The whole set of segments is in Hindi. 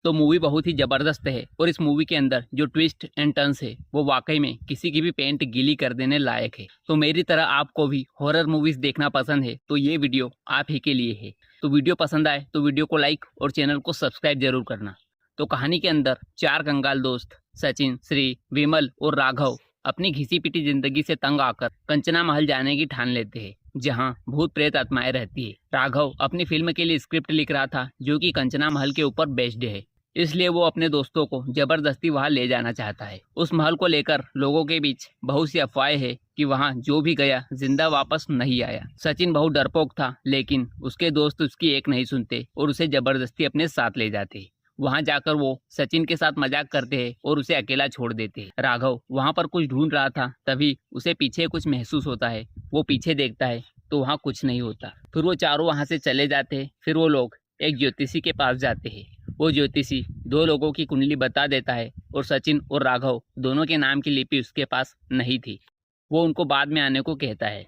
तो मूवी बहुत ही ज़बरदस्त है और इस मूवी के अंदर जो ट्विस्ट एंड टर्न्स है वो वाकई में किसी की भी पेंट गीली कर देने लायक है। तो मेरी तरह आपको भी हॉरर मूवीज़ देखना पसंद है तो ये वीडियो आप ही के लिए है। तो वीडियो पसंद आए तो वीडियो को लाइक और चैनल को सब्सक्राइब जरूर करना। तो कहानी के अंदर 4 कंगाल दोस्त सचिन, श्री, विमल और राघव अपनी घिसी पिटी जिंदगी से तंग आकर कंचना महल जाने की ठान लेते हैं, जहां भूत प्रेत आत्माएं रहती है। राघव अपनी फिल्म के लिए स्क्रिप्ट लिख रहा था जो कि कंचना महल के ऊपर बेस्ड है, इसलिए वो अपने दोस्तों को जबरदस्ती वहां ले जाना चाहता है। उस महल को लेकर लोगों के बीच बहुत सी अफवाहें हैं कि वहां जो भी गया जिंदा वापस नहीं आया। सचिन बहुत डरपोक था, लेकिन उसके दोस्त उसकी एक नहीं सुनते और उसे जबरदस्ती अपने साथ ले जाते। वहां जाकर वो सचिन के साथ मजाक करते हैं और उसे अकेला छोड़ देते हैं। राघव वहां पर कुछ ढूंढ रहा था, तभी उसे पीछे कुछ महसूस होता है। वो पीछे देखता है तो वहां कुछ नहीं होता। फिर वो चारों वहां से चले जाते हैं। फिर वो लोग एक ज्योतिषी के पास जाते हैं। वो ज्योतिषी 2 लोगों की कुंडली बता देता है और सचिन और राघव दोनों के नाम की लिपि उसके पास नहीं थी। वो उनको बाद में आने को कहता है।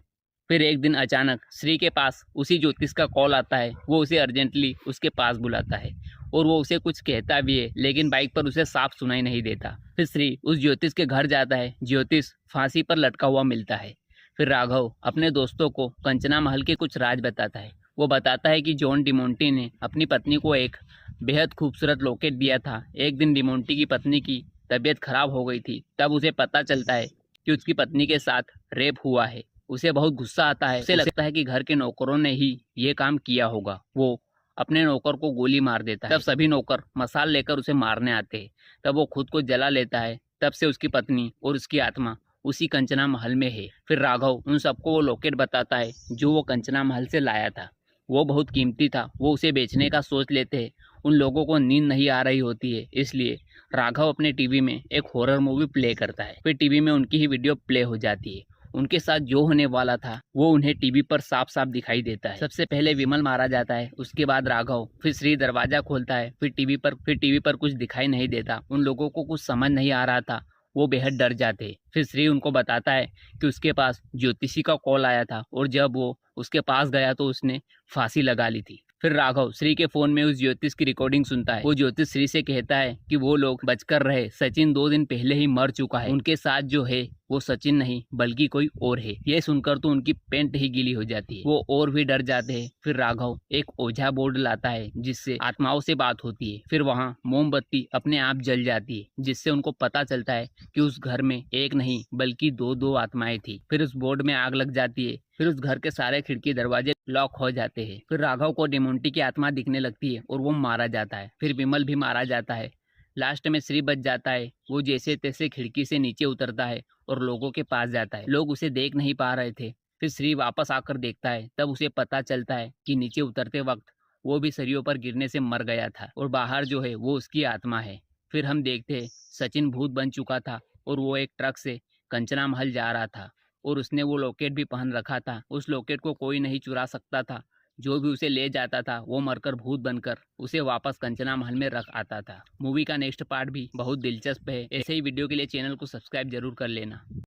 फिर एक दिन अचानक श्री के पास उसी ज्योतिष का कॉल आता है। वो उसे अर्जेंटली उसके पास बुलाता है और वो उसे कुछ कहता भी है, लेकिन बाइक पर उसे साफ सुनाई नहीं देता। फिर श्री उस ज्योतिष के घर जाता है। ज्योतिष फांसी पर लटका हुआ मिलता है। फिर राघव अपने दोस्तों को कंचना महल के कुछ राज बताता है। वो बताता है कि जॉन डिमोंटी ने अपनी पत्नी को एक बेहद खूबसूरत लॉकेट दिया था। एक दिन डिमोंटी की पत्नी की तबीयत खराब हो गई थी, तब उसे पता चलता है कि उसकी पत्नी के साथ रेप हुआ है। उसे बहुत गुस्सा आता है। उसे लगता है कि घर के नौकरों ने ही ये काम किया होगा। वो अपने नौकर को गोली मार देता है। तब सभी नौकर मसाल लेकर उसे मारने आते हैं। तब वो खुद को जला लेता है। तब से उसकी पत्नी और उसकी आत्मा उसी कंचना महल में है। फिर राघव उन सबको वो लॉकेट बताता है जो वो कंचना महल से लाया था। वो बहुत कीमती था। वो उसे बेचने का सोच लेते हैं। उन लोगों को नींद नहीं आ रही होती है, इसलिए राघव अपने टीवी में एक हॉरर मूवी प्ले करता है। फिर टीवी में उनकी ही वीडियो प्ले हो जाती है। उनके साथ जो होने वाला था वो उन्हें टीवी पर साफ साफ दिखाई देता है। सबसे पहले विमल मारा जाता है, उसके बाद राघव, फिर श्री दरवाजा खोलता है। फिर टीवी पर कुछ दिखाई नहीं देता। उन लोगों को कुछ समझ नहीं आ रहा था। वो बेहद डर जाते। फिर श्री उनको बताता है कि उसके पास ज्योतिषी का कॉल आया था और जब वो उसके पास गया तो उसने फांसी लगा ली थी। फिर राघव श्री के फोन में उस ज्योतिष की रिकॉर्डिंग सुनता है। वो ज्योतिष श्री से कहता है कि वो लोग बचकर रहे। सचिन 2 दिन पहले ही मर चुका है। उनके साथ जो है वो सचिन नहीं बल्कि कोई और है। ये सुनकर तो उनकी पेंट ही गीली हो जाती है। वो और भी डर जाते हैं। फिर राघव एक ओझा बोर्ड लाता है जिससे आत्माओं से बात होती है। फिर वहाँ मोमबत्ती अपने आप जल जाती है, जिससे उनको पता चलता है कि उस घर में एक नहीं बल्कि 2 आत्माएं थी। फिर उस बोर्ड में आग लग जाती है। फिर उस घर के सारे खिड़की दरवाजे लॉक हो जाते हैं। फिर राघव को डिमोंटी की आत्मा दिखने लगती है और वो मारा जाता है। फिर विमल भी मारा जाता है। लास्ट में श्री बच जाता है। वो जैसे तैसे खिड़की से नीचे उतरता है और लोगों के पास जाता है। लोग उसे देख नहीं पा रहे थे। फिर श्री वापस आकर देखता है, तब उसे पता चलता है कि नीचे उतरते वक्त वो भी सरियों पर गिरने से मर गया था और बाहर जो है वो उसकी आत्मा है। फिर हम देखते हैं सचिन भूत बन चुका था और वो एक ट्रक से कंचना महल जा रहा था और उसने वो लॉकेट भी पहन रखा था। उस लॉकेट को कोई नहीं चुरा सकता था। जो भी उसे ले जाता था वो मरकर भूत बनकर उसे वापस कंचना महल में रख आता था। मूवी का नेक्स्ट पार्ट भी बहुत दिलचस्प है। ऐसे ही वीडियो के लिए चैनल को सब्सक्राइब जरूर कर लेना।